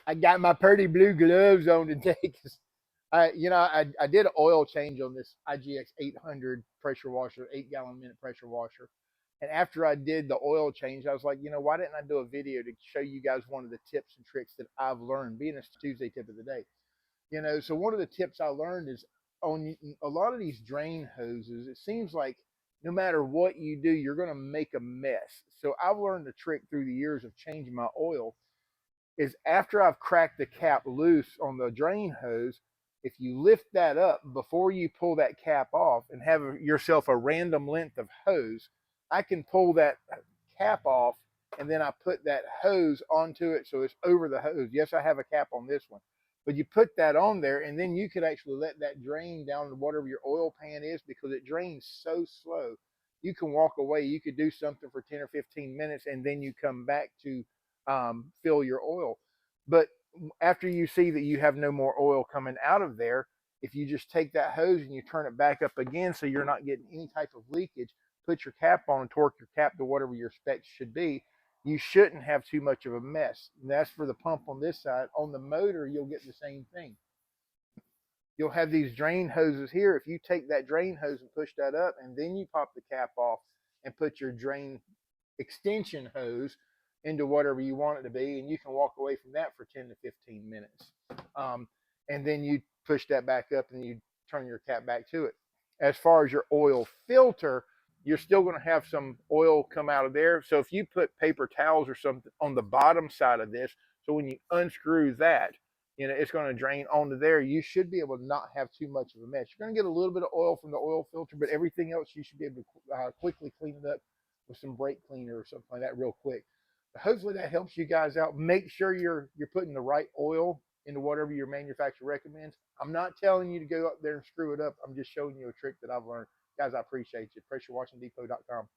I got my pretty blue gloves on today because I did an oil change on this IGX 800 pressure washer, 8 gallon a minute pressure washer. And after I did the oil change, I was like, why didn't I do a video to show you guys one of the tips and tricks that I've learned, being a Tuesday tip of the day. So one of the tips I learned is on a lot of these drain hoses, it seems like no matter what you do, you're going to make a mess. So I've learned a trick through the years of changing my oil is after I've cracked the cap loose on the drain hose, if you lift that up before you pull that cap off and have yourself a random length of hose, I can pull that cap off and then I put that hose onto it so it's over the hose. Yes, I have a cap on this one, but you put that on there and then you could actually let that drain down to whatever your oil pan is because it drains so slow. You can walk away, you could do something for 10 or 15 minutes and then you come back to fill your oil. But after you see that you have no more oil coming out of there, if you just take that hose and you turn it back up again so you're not getting any type of leakage, put your cap on and torque your cap to whatever your specs should be, you shouldn't have too much of a mess. And that's for the pump on this side. On the motor, you'll get the same thing. You'll have these drain hoses here. If you take that drain hose and push that up and then you pop the cap off and put your drain extension hose into whatever you want it to be, and you can walk away from that for 10 to 15 minutes. Um, and then you push that back up and you turn your cap back to it. As far as your oil filter, you're still going to have some oil come out of there. So if you put paper towels or something on the bottom side of this, so when you unscrew that, it's going to drain onto there. You should be able to not have too much of a mess. You're going to get a little bit of oil from the oil filter, but everything else you should be able to quickly clean it up with some brake cleaner or something like that real quick. But hopefully that helps you guys out. Make sure you're putting the right oil into whatever your manufacturer recommends. I'm not telling you to go up there and screw it up. I'm just showing you a trick that I've learned. Guys, I appreciate you. PressureWashingDepot.com.